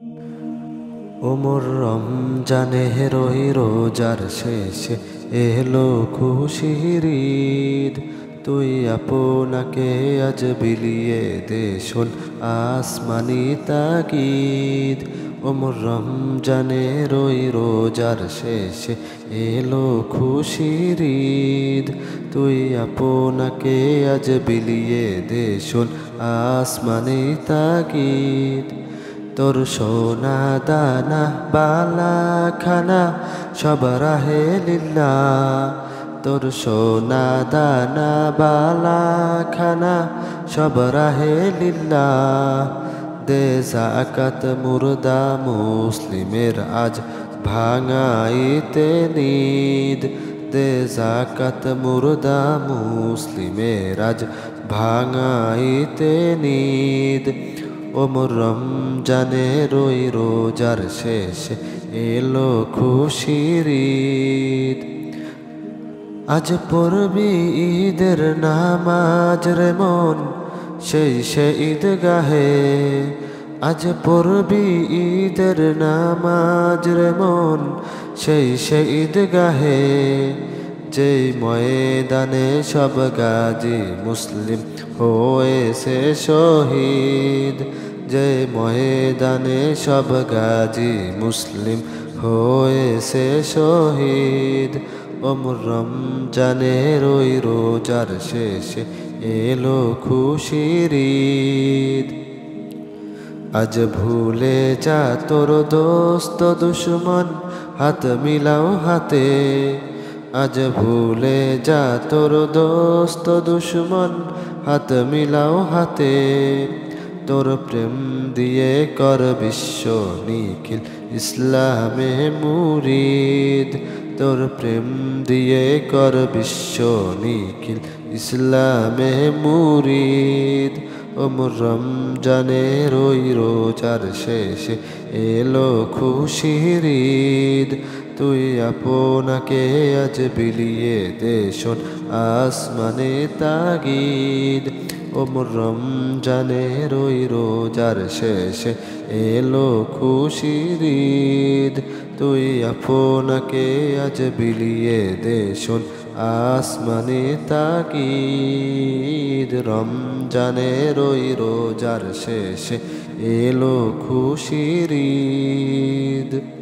ওমর রমজানে রই রোজার শেষে এলো খুশির ঈদ। তুই আপনাকে আজ বিলিয়ে দে শোন আসমানি তাকিদ। ওমর রমজানে রই রোজার শেষে এলো খুশির ঈদ। তুই আপনাকে আজ বিলিয়ে দে শোন আসমানি তাকিদ। তোর সোনা দানা বালা খানা সব রাহে লিল্লাহ। তোর সোনা দানা বালা খানা সব রাহে লিল্লাহ। দে যাকাত মুর্দা মুসলিমের আজ ভাঙাইতে নিদ। দে যাকাত মুর্দা মুসলিমের আজ ভাঙাইতে নিদ। ওমর রমজানে রই রোজার শেষে এলো খুশির ঈদ। আজ পড়বি ঈদের নামাজ রে মন সে ঈদগাহে। আজ পড়বি ঈদের নামাজ রে মন সে ঈদগাহে। যেই ময়দানে সব গাজী মুসলিম হয়েছে শহীদ। যে ময়দানে সব গাজী মুসলিম হয়েছে শহীদ। ওমর রমজানে রই রোজার শেষে এলো খুশির ঈদ। আজ ভুলে যা তোর দোস্ত দুশ্মন হাত মিলাও হাতে। আজ ভুলে যা তোর দোস্ত দুশ্মন হাত মিলাও হাতে। তোর প্রেম দিয়ে কর বিশ্ব নিখিল ইসলামে মুরিদ। তোর প্রেম দিয়ে কর বিশ্ব নিখিল ইসলামে মুরিদ। ওমর রমজানে রই রোজার শেষে এলো খুশির ঈদ। তুই আপনাকে আজ বিলিয়ে দে শোন আসমানে তাগিদ। ওমর রমজানে রই রোজার শেষে এলো খুশির ঈদ। তুই আপনাকে আজ বিলিয়ে দে শোন আসমানে তাকিদ। রমজানে রই রোজার শেষে এলো খুশির ঈদ।